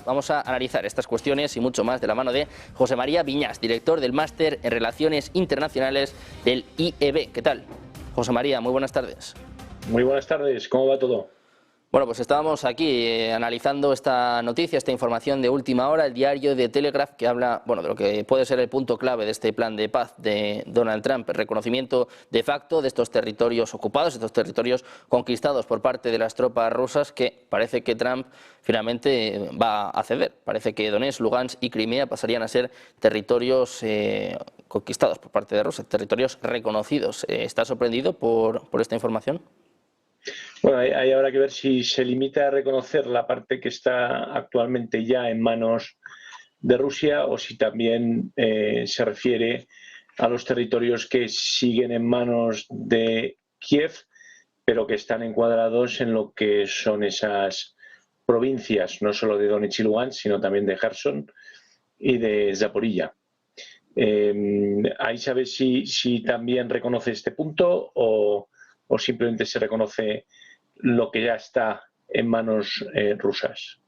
Paz. Vamos a analizar estas cuestiones y mucho más de la mano de José María Viñas, director del Máster en Relaciones Internacionales del IEB. ¿Qué tal? José María, muy buenas tardes. Muy buenas tardes, ¿cómo va todo? Bueno, pues estábamos aquí analizando esta noticia, esta información de última hora, el diario de Telegraph, que habla de lo que puede ser el punto clave de este plan de paz de Donald Trump, el reconocimiento de facto de estos territorios ocupados, estos territorios conquistados por parte de las tropas rusas, que parece que Trump finalmente va a ceder. Parece que Donetsk, Lugansk y Crimea pasarían a ser territorios conquistados por parte de Rusia, territorios reconocidos. ¿Está sorprendido por esta información? Bueno, ahí habrá que ver si se limita a reconocer la parte que está actualmente ya en manos de Rusia o si también se refiere a los territorios que siguen en manos de Kiev, pero que están encuadrados en lo que son esas provincias, no solo de Donetsk y Lugansk, sino también de Kherson y de Zaporilla. Ahí sabe si también reconoce este punto o simplemente se reconoce lo que ya está en manos rusas.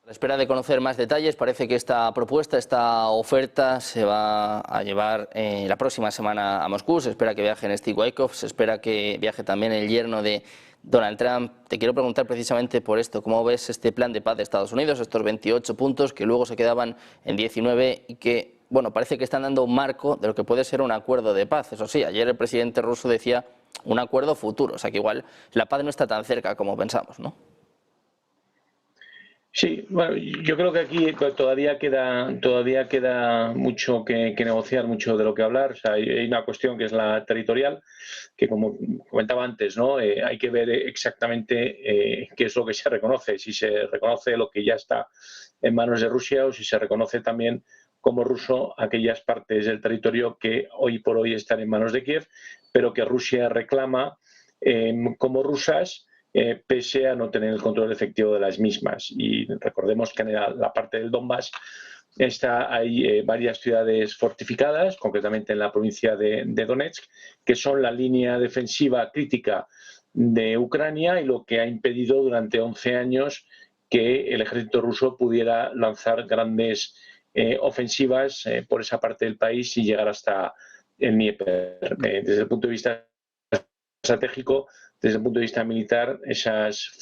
A la espera de conocer más detalles, parece que esta propuesta, esta oferta se va a llevar la próxima semana a Moscú. Se espera que viaje Steve Witkoff, se espera que viaje también el yerno de Donald Trump. Te quiero preguntar precisamente por esto, ¿cómo ves este plan de paz de Estados Unidos, estos 28 puntos que luego se quedaban en 19 y que, bueno, parece que están dando un marco de lo que puede ser un acuerdo de paz? Eso sí, ayer el presidente ruso decía un acuerdo futuro, o sea que igual la paz no está tan cerca como pensamos, ¿no? Sí, bueno, yo creo que aquí todavía queda mucho que negociar, mucho de lo que hablar. O sea, hay una cuestión que es la territorial, que como comentaba antes, ¿no? Hay que ver exactamente qué es lo que se reconoce, si se reconoce lo que ya está en manos de Rusia o si se reconoce también como ruso aquellas partes del territorio que hoy por hoy están en manos de Kiev, pero que Rusia reclama como rusas, pese a no tener el control efectivo de las mismas. Y recordemos que en la parte del Donbass hay varias ciudades fortificadas, concretamente en la provincia de Donetsk, que son la línea defensiva crítica de Ucrania y lo que ha impedido durante 11 años que el ejército ruso pudiera lanzar grandes ofensivas por esa parte del país y llegar hasta el Dnieper. Desde el punto de vista estratégico, desde el punto de vista militar, esas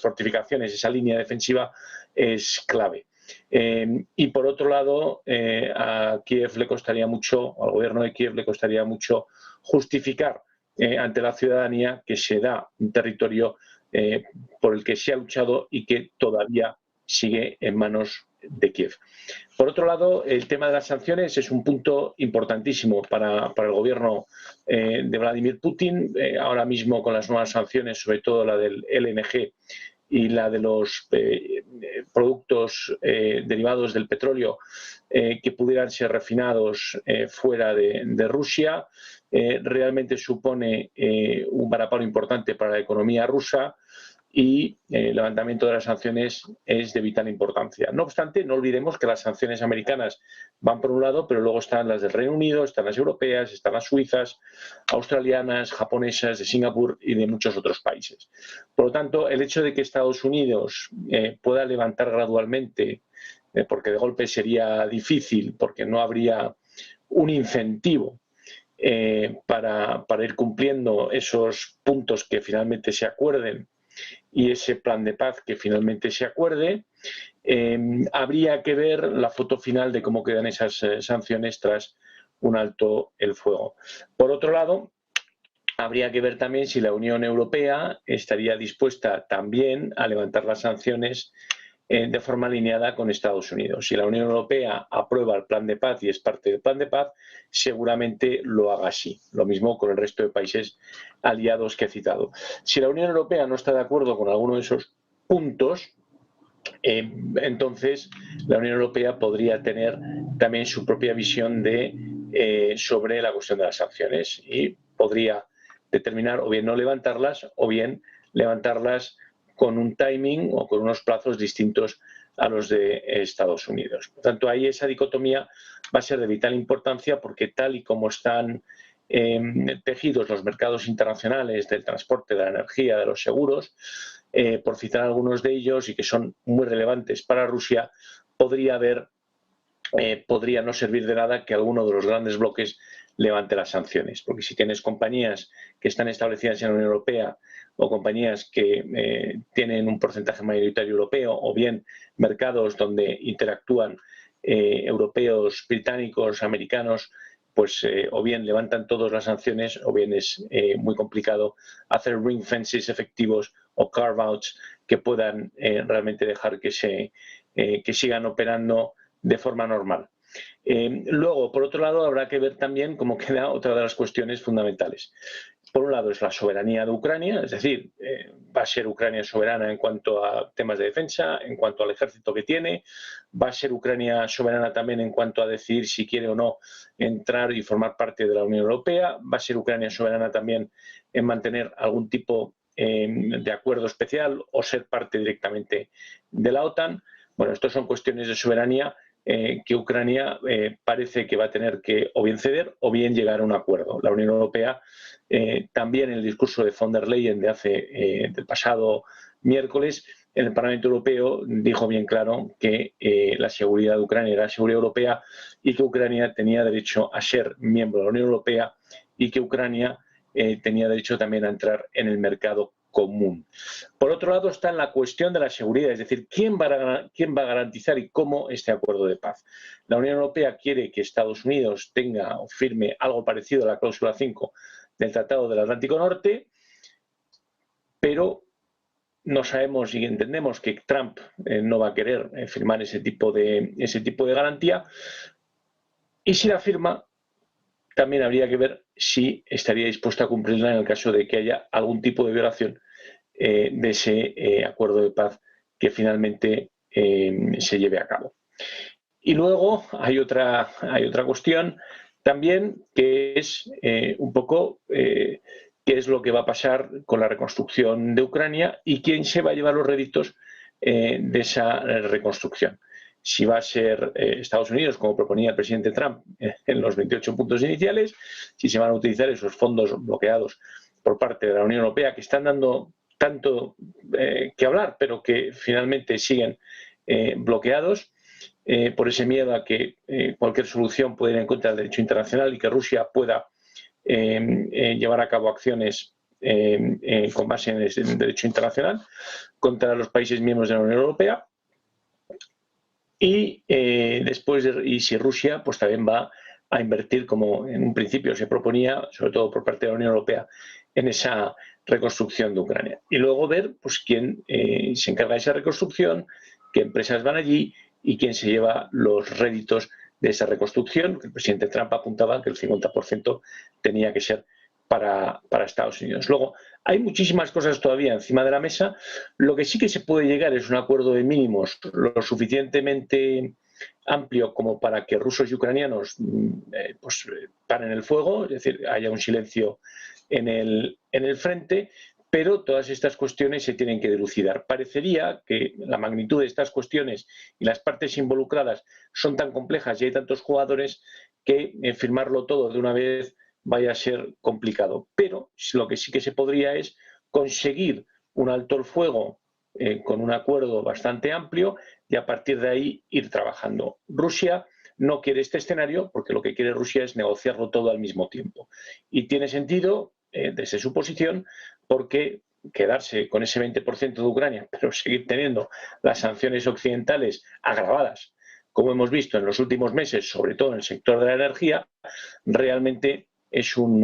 fortificaciones, esa línea defensiva es clave. Y por otro lado, a Kiev le costaría mucho, al gobierno de Kiev le costaría mucho justificar ante la ciudadanía que se da un territorio por el que se ha luchado y que todavía sigue en manos de Kiev. Por otro lado, el tema de las sanciones es un punto importantísimo para el gobierno de Vladimir Putin. Ahora mismo con las nuevas sanciones, sobre todo la del LNG y la de los productos derivados del petróleo que pudieran ser refinados fuera de Rusia, realmente supone un varapalo importante para la economía rusa y el levantamiento de las sanciones es de vital importancia. No obstante, no olvidemos que las sanciones americanas van por un lado, pero luego están las del Reino Unido, están las europeas, están las suizas, australianas, japonesas, de Singapur y de muchos otros países. Por lo tanto, el hecho de que Estados Unidos pueda levantar gradualmente, porque de golpe sería difícil, porque no habría un incentivo para ir cumpliendo esos puntos que finalmente se acuerden y ese plan de paz que finalmente se acuerde, habría que ver la foto final de cómo quedan esas sanciones tras un alto el fuego. Por otro lado, habría que ver también si la Unión Europea estaría dispuesta también a levantar las sanciones de forma alineada con Estados Unidos. Si la Unión Europea aprueba el plan de paz y es parte del plan de paz, seguramente lo haga así. Lo mismo con el resto de países aliados que he citado. Si la Unión Europea no está de acuerdo con alguno de esos puntos, entonces la Unión Europea podría tener también su propia visión sobre la cuestión de las sanciones y podría determinar o bien no levantarlas o bien levantarlas con un timing o con unos plazos distintos a los de Estados Unidos. Por tanto, ahí esa dicotomía va a ser de vital importancia porque tal y como están tejidos los mercados internacionales del transporte, de la energía, de los seguros, por citar algunos de ellos y que son muy relevantes para Rusia, podría no servir de nada que alguno de los grandes bloques levante las sanciones, porque si tienes compañías que están establecidas en la Unión Europea o compañías que tienen un porcentaje mayoritario europeo, o bien mercados donde interactúan europeos, británicos, americanos, pues o bien levantan todas las sanciones o bien es muy complicado hacer ring fences efectivos o carve-outs que puedan realmente dejar que sigan operando de forma normal. Luego, por otro lado, habrá que ver también cómo queda otra de las cuestiones fundamentales. Por un lado es la soberanía de Ucrania, es decir, va a ser Ucrania soberana en cuanto a temas de defensa, en cuanto al ejército que tiene, va a ser Ucrania soberana también en cuanto a decidir si quiere o no entrar y formar parte de la Unión Europea, va a ser Ucrania soberana también en mantener algún tipo de acuerdo especial o ser parte directamente de la OTAN. Bueno, estas son cuestiones de soberanía que Ucrania parece que va a tener que o bien ceder o bien llegar a un acuerdo. La Unión Europea también en el discurso de von der Leyen del pasado miércoles, en el Parlamento Europeo dijo bien claro que la seguridad de Ucrania era la seguridad europea y que Ucrania tenía derecho a ser miembro de la Unión Europea y que Ucrania tenía derecho también a entrar en el mercado común. Por otro lado está la cuestión de la seguridad, es decir, ¿quién va a garantizar y cómo este acuerdo de paz? La Unión Europea quiere que Estados Unidos tenga o firme algo parecido a la cláusula 5 del Tratado del Atlántico Norte, pero no sabemos y entendemos que Trump no va a querer firmar ese tipo de garantía, y si la firma, también habría que ver si estaría dispuesta a cumplirla en el caso de que haya algún tipo de violación de ese acuerdo de paz que finalmente se lleve a cabo. Y luego hay otra cuestión también, que es un poco qué es lo que va a pasar con la reconstrucción de Ucrania y quién se va a llevar los réditos de esa reconstrucción. Si va a ser Estados Unidos, como proponía el presidente Trump en los 28 puntos iniciales, si se van a utilizar esos fondos bloqueados por parte de la Unión Europea, que están dando tanto que hablar, pero que finalmente siguen bloqueados por ese miedo a que cualquier solución pueda ir en contra del derecho internacional y que Rusia pueda llevar a cabo acciones con base en el derecho internacional contra los países miembros de la Unión Europea. Y si Rusia pues también va a invertir, como en un principio se proponía, sobre todo por parte de la Unión Europea, en esa reconstrucción de Ucrania. Y luego ver pues quién se encarga de esa reconstrucción, qué empresas van allí y quién se lleva los réditos de esa reconstrucción. El presidente Trump apuntaba que el 50% tenía que ser para Estados Unidos. Luego, hay muchísimas cosas todavía encima de la mesa. Lo que sí que se puede llegar es un acuerdo de mínimos lo suficientemente amplio como para que rusos y ucranianos pues paren el fuego, es decir, haya un silencio en el frente, pero todas estas cuestiones se tienen que dilucidar. Parecería que la magnitud de estas cuestiones y las partes involucradas son tan complejas y hay tantos jugadores que firmarlo todo de una vez vaya a ser complicado. Pero lo que sí que se podría es conseguir un alto el fuego con un acuerdo bastante amplio y a partir de ahí ir trabajando. Rusia no quiere este escenario porque lo que quiere Rusia es negociarlo todo al mismo tiempo. Y tiene sentido desde su posición porque quedarse con ese 20% de Ucrania, pero seguir teniendo las sanciones occidentales agravadas, como hemos visto en los últimos meses, sobre todo en el sector de la energía, realmente es un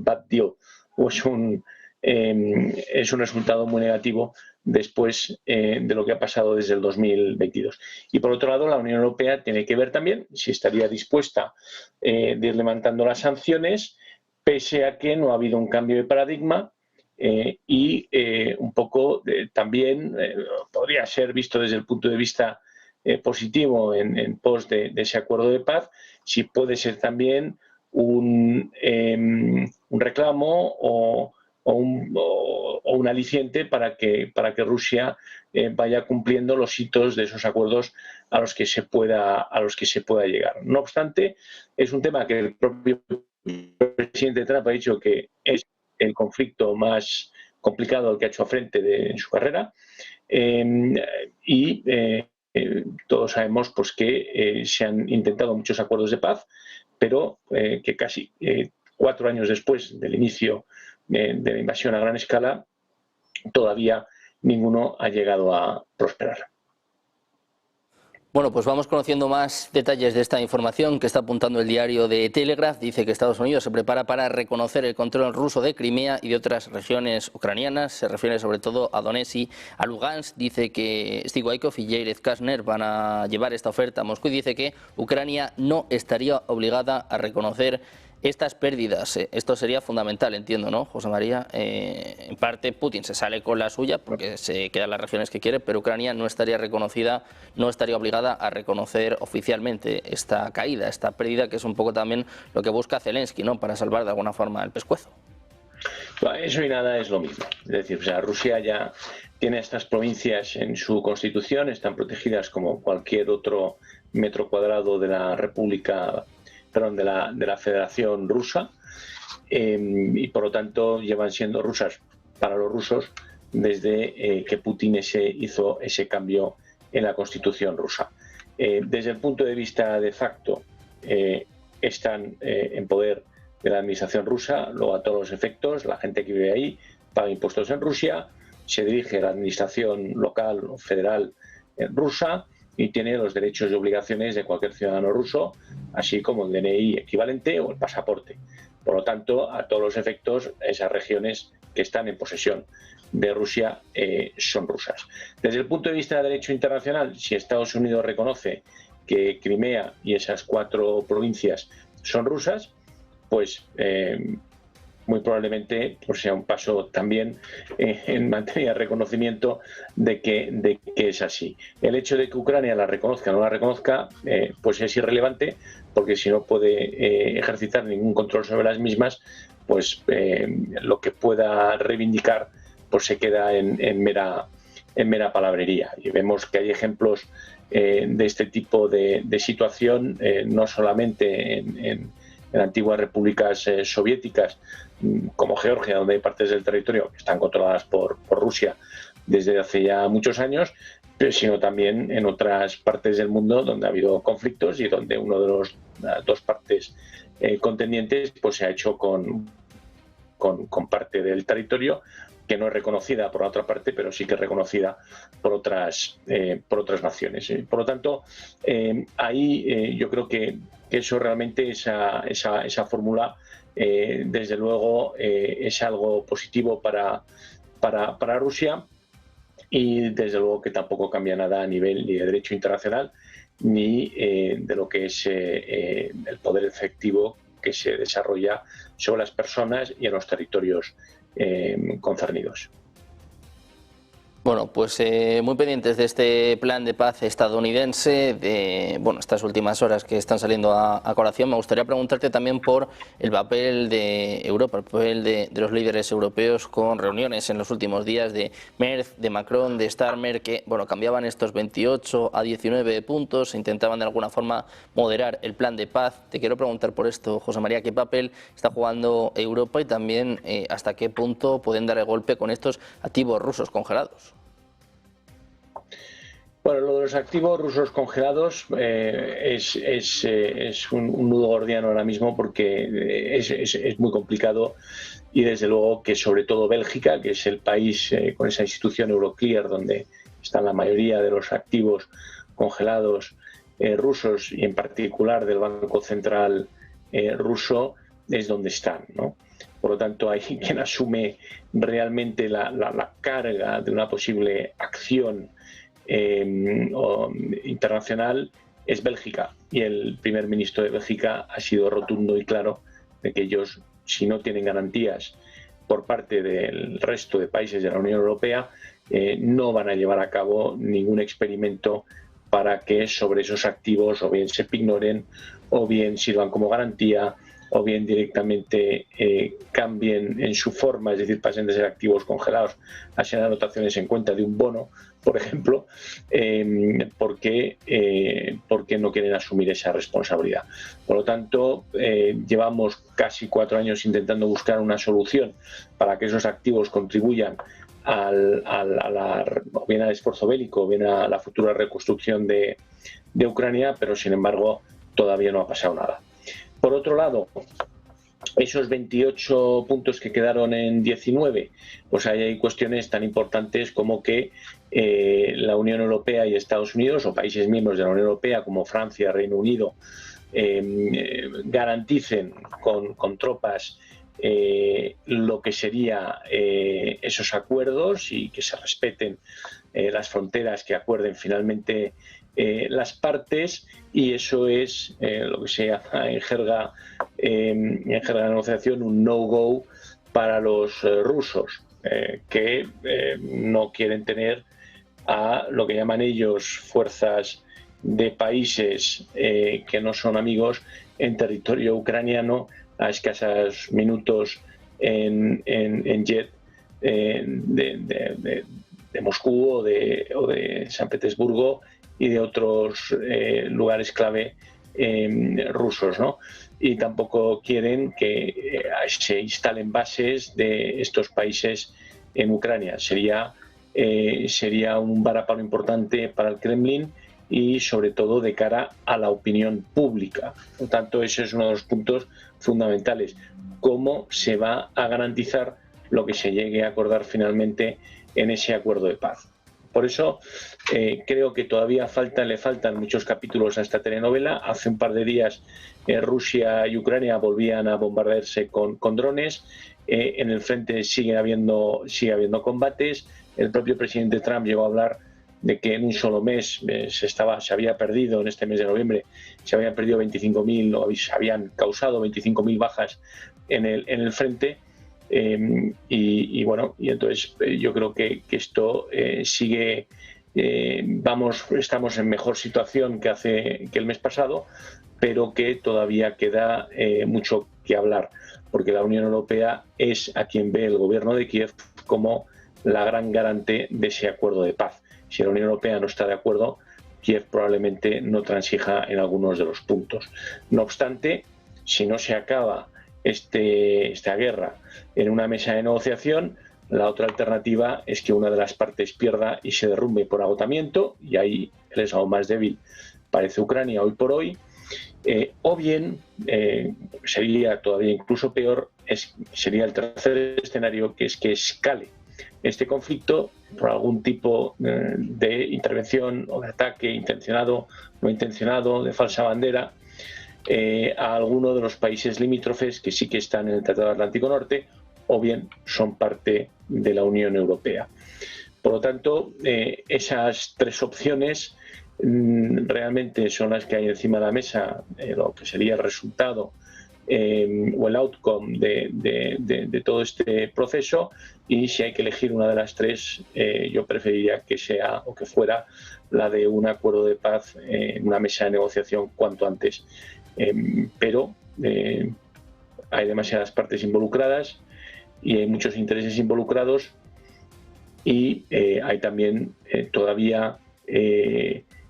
bad deal o es un resultado muy negativo después de lo que ha pasado desde el 2022. Y por otro lado, la Unión Europea tiene que ver también si estaría dispuesta de ir levantando las sanciones, pese a que no ha habido un cambio de paradigma y un poco también podría ser visto desde el punto de vista positivo en pos de ese acuerdo de paz, si puede ser también un reclamo o un aliciente para que Rusia vaya cumpliendo los hitos de esos acuerdos a los que se pueda llegar. No obstante, es un tema que el propio presidente Trump ha dicho que es el conflicto más complicado al que ha hecho frente en su carrera. Todos sabemos pues, que se han intentado muchos acuerdos de paz, pero que casi 4 años después del inicio de la invasión a gran escala, todavía ninguno ha llegado a prosperar. Bueno, pues vamos conociendo más detalles de esta información que está apuntando el diario de Telegraph. Dice que Estados Unidos se prepara para reconocer el control ruso de Crimea y de otras regiones ucranianas. Se refiere sobre todo a Donetsk y a Lugansk. Dice que Steve Witkoff y Jared Kushner van a llevar esta oferta a Moscú y dice que Ucrania no estaría obligada a reconocer estas pérdidas. Esto sería fundamental, entiendo, ¿no, José María? En parte Putin se sale con la suya porque se quedan las regiones que quiere, pero Ucrania no estaría reconocida, no estaría obligada a reconocer oficialmente esta caída, esta pérdida, que es un poco también lo que busca Zelensky, ¿no?, para salvar de alguna forma el pescuezo. Eso y nada es lo mismo. Es decir, o sea, Rusia ya tiene estas provincias en su constitución, están protegidas como cualquier otro metro cuadrado de la República, perdón, de la Federación Rusa, y por lo tanto llevan siendo rusas para los rusos desde que Putin hizo ese cambio en la Constitución rusa. Desde el punto de vista de facto, están en poder de la administración rusa, luego a todos los efectos, la gente que vive ahí paga impuestos en Rusia, se dirige a la administración local o federal rusa y tiene los derechos y obligaciones de cualquier ciudadano ruso, así como el DNI equivalente o el pasaporte. Por lo tanto, a todos los efectos, esas regiones que están en posesión de Rusia son rusas. Desde el punto de vista del derecho internacional, si Estados Unidos reconoce que Crimea y esas 4 provincias son rusas, pues muy probablemente pues sea un paso también en materia de reconocimiento de que es así. El hecho de que Ucrania la reconozca o no la reconozca, pues es irrelevante, porque si no puede ejercitar ningún control sobre las mismas, pues lo que pueda reivindicar pues se queda en mera palabrería. Y vemos que hay ejemplos de este tipo de situación, no solamente en antiguas repúblicas soviéticas como Georgia, donde hay partes del territorio que están controladas por Rusia desde hace ya muchos años, sino también en otras partes del mundo donde ha habido conflictos y donde uno de los 2 partes contendientes pues se ha hecho con parte del territorio que no es reconocida por la otra parte, pero sí que es reconocida por otras naciones. Por lo tanto, ahí yo creo que eso realmente, esa fórmula, desde luego, es algo positivo para Rusia, y desde luego que tampoco cambia nada a nivel ni de derecho internacional ni de lo que es el poder efectivo que se desarrolla sobre las personas y en los territorios concernidos. Bueno, pues muy pendientes de este plan de paz estadounidense, de estas últimas horas que están saliendo a colación. Me gustaría preguntarte también por el papel de Europa, el papel de los líderes europeos, con reuniones en los últimos días de Merz, de Macron, de Starmer, que cambiaban estos 28 a 19 puntos, e intentaban de alguna forma moderar el plan de paz. Te quiero preguntar por esto, José María, ¿qué papel está jugando Europa y también hasta qué punto pueden dar el golpe con estos activos rusos congelados? Bueno, lo de los activos rusos congelados es un nudo gordiano ahora mismo, porque es muy complicado, y desde luego que sobre todo Bélgica, que es el país con esa institución Euroclear donde están la mayoría de los activos congelados rusos, y en particular del Banco Central ruso, es donde están, ¿no? Por lo tanto, hay quien asume realmente la carga de una posible acción internacional es Bélgica, y el primer ministro de Bélgica ha sido rotundo y claro de que ellos, si no tienen garantías por parte del resto de países de la Unión Europea, no van a llevar a cabo ningún experimento para que sobre esos activos o bien se pignoren o bien sirvan como garantía o bien directamente cambien en su forma, es decir, pasen de ser activos congelados a ser anotaciones en cuenta de un bono, por ejemplo, porque no quieren asumir esa responsabilidad. Por lo tanto, llevamos casi 4 años intentando buscar una solución para que esos activos contribuyan o bien al esfuerzo bélico o bien a la futura reconstrucción de Ucrania, pero sin embargo todavía no ha pasado nada. Por otro lado, esos 28 puntos que quedaron en 19, pues ahí hay cuestiones tan importantes como que la Unión Europea y Estados Unidos, o países miembros de la Unión Europea como Francia, Reino Unido, garanticen con tropas lo que sería esos acuerdos y que se respeten las fronteras que acuerden finalmente las partes, y eso es lo que se llama en jerga de negociación un no-go para los rusos, que no quieren tener a lo que llaman ellos fuerzas de países que no son amigos en territorio ucraniano a escasos minutos en jet de Moscú o de San Petersburgo y de otros lugares clave rusos, ¿no? Y tampoco quieren que se instalen bases de estos países en Ucrania. Sería un varapalo importante para el Kremlin y sobre todo de cara a la opinión pública. Por lo tanto, ese es uno de los puntos fundamentales. ¿Cómo se va a garantizar lo que se llegue a acordar finalmente en ese acuerdo de paz? Por eso creo que todavía le faltan muchos capítulos a esta telenovela. Hace un par de días Rusia y Ucrania volvían a bombardearse con drones. En el frente sigue habiendo combates. El propio presidente Trump llegó a hablar de que en un solo mes se había perdido, en este mes de noviembre, se habían perdido 25.000 o se habían causado 25.000 bajas en el frente. Y entonces yo creo que esto sigue, estamos en mejor situación que el mes pasado, pero que todavía queda mucho que hablar, porque la Unión Europea es a quien ve el gobierno de Kiev como la gran garante de ese acuerdo de paz. Si la Unión Europea no está de acuerdo, Kiev probablemente no transija en algunos de los puntos. No obstante, si no se acaba esta guerra en una mesa de negociación, la otra alternativa es que una de las partes pierda y se derrumbe por agotamiento, y ahí el eslabón más débil parece Ucrania hoy por hoy, o bien sería todavía incluso peor, sería el tercer escenario, que es que escale este conflicto por algún tipo de intervención o de ataque intencionado, no intencionado, de falsa bandera, a alguno de los países limítrofes que sí que están en el Tratado Atlántico Norte o bien son parte de la Unión Europea. Por lo tanto, esas tres opciones realmente son las que hay encima de la mesa, lo que sería el resultado o el outcome de todo este proceso, y si hay que elegir una de las tres, yo preferiría que sea o que fuera la de un acuerdo de paz en una mesa de negociación cuanto antes. Pero hay demasiadas partes involucradas y hay muchos intereses involucrados, y hay también todavía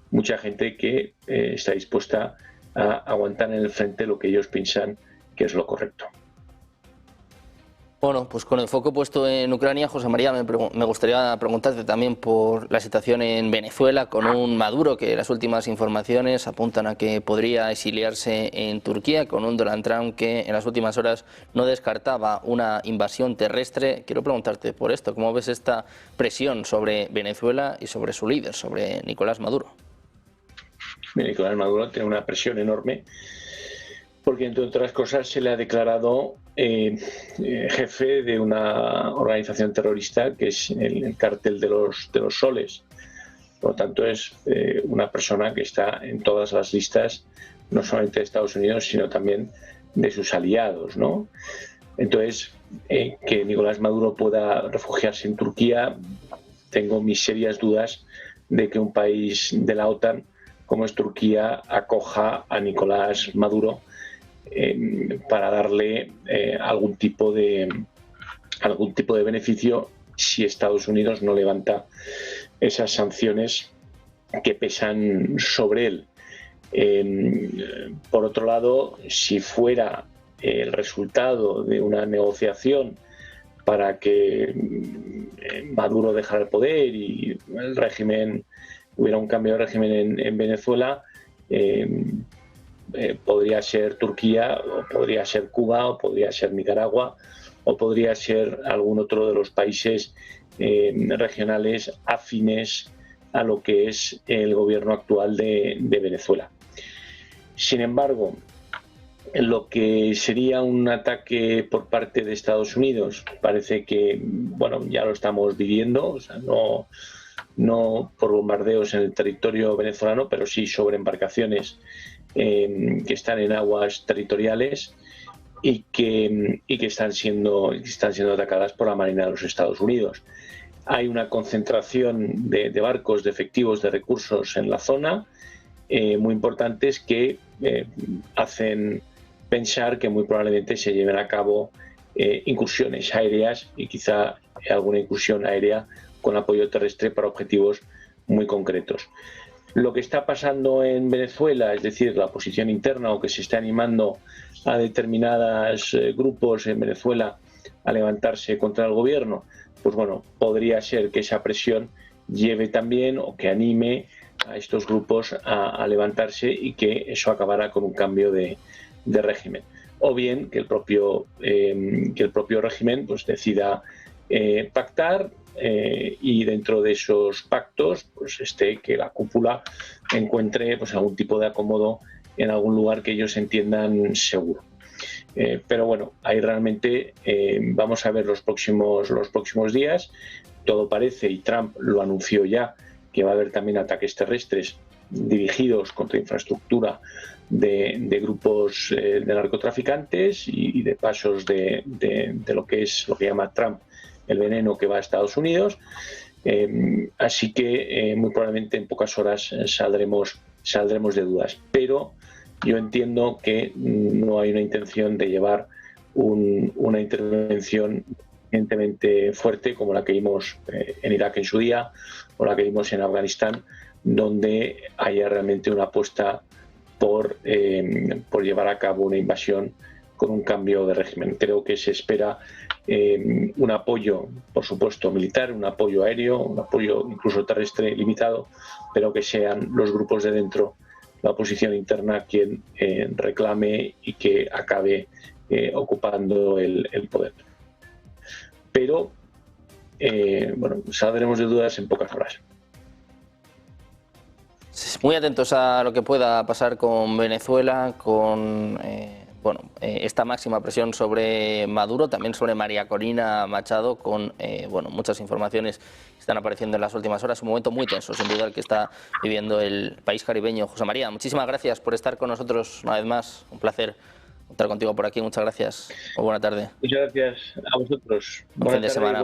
mucha gente que está dispuesta a aguantar en el frente lo que ellos piensan que es lo correcto. Bueno, pues con el foco puesto en Ucrania, José María, me gustaría preguntarte también por la situación en Venezuela, con un Maduro que las últimas informaciones apuntan a que podría exiliarse en Turquía, con un Donald Trump que en las últimas horas no descartaba una invasión terrestre. Quiero preguntarte por esto, ¿cómo ves esta presión sobre Venezuela y sobre su líder, sobre Nicolás Maduro? Nicolás Maduro tiene una presión enorme, porque entre otras cosas se le ha declarado jefe de una organización terrorista que es el Cártel de los Soles. Por lo tanto, es una persona que está en todas las listas, no solamente de Estados Unidos, sino también de sus aliados, ¿no? Entonces, que Nicolás Maduro pueda refugiarse en Turquía, tengo mis serias dudas de que un país de la OTAN como es Turquía acoja a Nicolás Maduro para darle algún tipo de beneficio si Estados Unidos no levanta esas sanciones que pesan sobre él. Por otro lado, si fuera el resultado de una negociación para que Maduro dejara el poder y el régimen, hubiera un cambio de régimen en Venezuela, podría ser Turquía, o podría ser Cuba, o podría ser Nicaragua, o podría ser algún otro de los países regionales afines a lo que es el gobierno actual de Venezuela. Sin embargo, lo que sería un ataque por parte de Estados Unidos parece que, bueno, ya lo estamos viviendo, o sea, no por bombardeos en el territorio venezolano, pero sí sobre embarcaciones que están en aguas territoriales y que están siendo atacadas por la Marina de los Estados Unidos. Hay una concentración de barcos, de efectivos, de recursos en la zona muy importantes que hacen pensar que muy probablemente se lleven a cabo incursiones aéreas y quizá alguna incursión aérea con apoyo terrestre para objetivos muy concretos. Lo que está pasando en Venezuela, es decir, la oposición interna, o que se está animando a determinados grupos en Venezuela a levantarse contra el gobierno, pues bueno, podría ser que esa presión lleve también, o que anime a estos grupos a levantarse, y que eso acabara con un cambio de régimen. O bien que el propio régimen pues decida pactar, y dentro de esos pactos pues que la cúpula encuentre pues algún tipo de acomodo en algún lugar que ellos entiendan seguro. Pero bueno, ahí realmente vamos a ver los próximos días. Todo parece, y Trump lo anunció ya, que va a haber también ataques terrestres dirigidos contra infraestructura de grupos de narcotraficantes y de pasos de lo que llama Trump el veneno que va a Estados Unidos. Así que muy probablemente en pocas horas saldremos de dudas. Pero yo entiendo que no hay una intención de llevar una intervención evidentemente fuerte como la que vimos en Irak en su día, o la que vimos en Afganistán, donde haya realmente una apuesta por llevar a cabo una invasión con un cambio de régimen. Creo que se espera un apoyo, por supuesto, militar, un apoyo aéreo, un apoyo incluso terrestre limitado, pero que sean los grupos de dentro, la oposición interna, quien reclame y que acabe ocupando el poder. Pero, bueno, saldremos de dudas en pocas horas. Muy atentos a lo que pueda pasar con Venezuela, con esta máxima presión sobre Maduro, también sobre María Corina Machado, con muchas informaciones que están apareciendo en las últimas horas. Un momento muy tenso, sin duda, el que está viviendo el país caribeño. José María, muchísimas gracias por estar con nosotros una vez más. Un placer estar contigo por aquí. Muchas gracias. Muy buena tarde. Muchas gracias a vosotros. Buen fin de semana.